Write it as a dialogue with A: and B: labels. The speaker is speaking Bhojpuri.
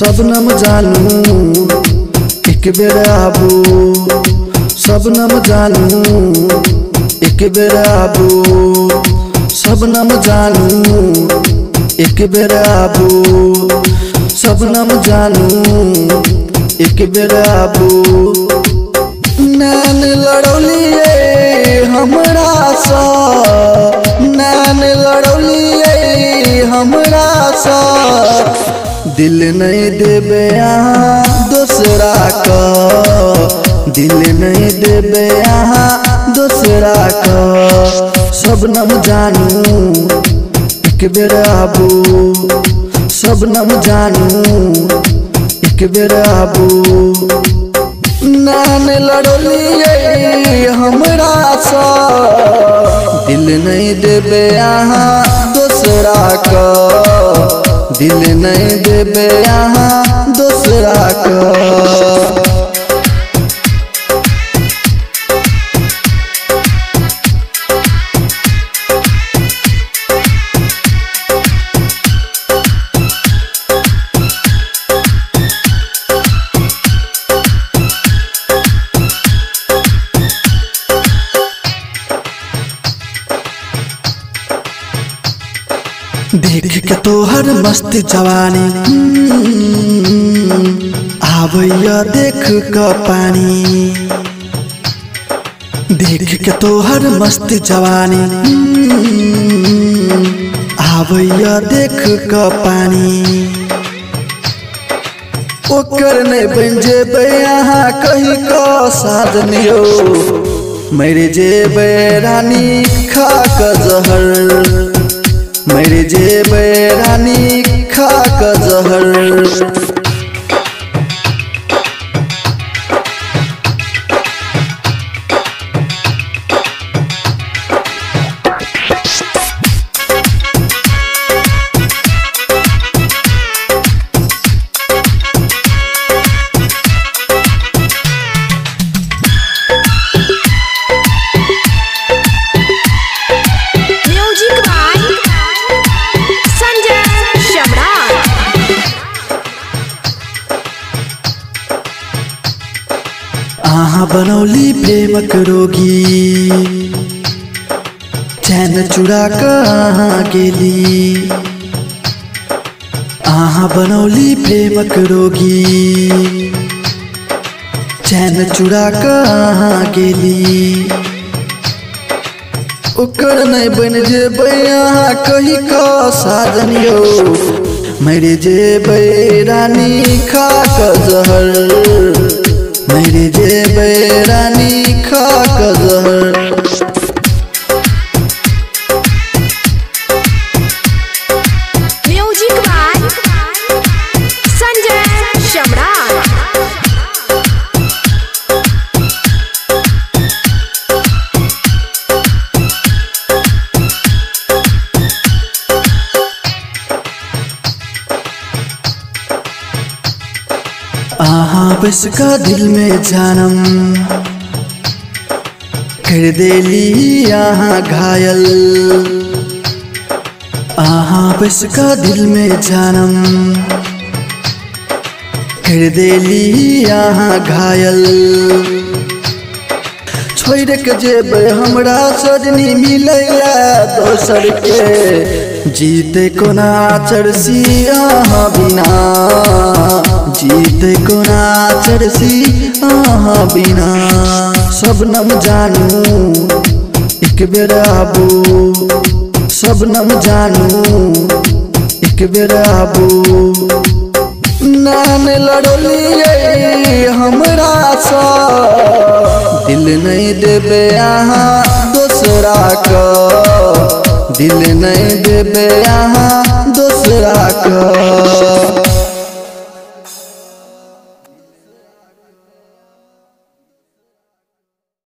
A: शबनम जानू एक बेर आबू, शबनम जानू एक बेर आबू, शबनम जानू एक बेर आबू, शबनम जानू एक बेर आबू। नैन लड़ौलिए हमरा सा, नैन लड़ौलिए हमरा सा, दिल नहीं देबे यहाँ दूसरा का, दिल नहीं देबे यहाँ दूसरा का। शबनम जानू एक बेर आबू, शबनम जानू एक बेर आबू। नैन लड़ौलिए हमरा सा, दिल नहीं देबे यहाँ दूसरा का, दिल नहीं देबे यहाँ दूसरा का। देख के तोहर मस्त जवानी आवैया देख के पानी, देख के तोहर मस्त जवानी आवैया देख के पानी। ओकर नहीं बन जेबे यहाँ कहीं का साधनियो, मेरे जेबे रानी खा के जहर, मेरे जेबे रानी खा के जहर। आहा बनौली प्रेमक रोगी, चैन चुरा कहाँ गेली। आहा बनौली प्रेमक रोगी, चैन चुरा कहाँ गेली। ओकर नहीं बन जेबे यहाँ कहीं का साधनियो, मेरे जेबे रानी खा के जहर, मेरे जेबे रानी खा के जहर।
B: म्यूजिक बाय संजय सम्राट।
A: आहा बस का दिल में जानम कर देली यहाँ घायल। आहा बस का दिल में जानम कर देली यहाँ घायल। छोड़ के जेबे हमरा सजनी मिलेला दोसर के, जीते कोना चरसी यहाँ बिना, जीते कोना चरसी यहाँ बिना। शबनम जानू एक बेर आबू, शबनम जानू एक बेर आबू। नैन लड़ौलिए हमरा सा, दिल नहीं देबे यहाँ दूसरा का, दिल नहीं देबे यहाँ दूसरा का।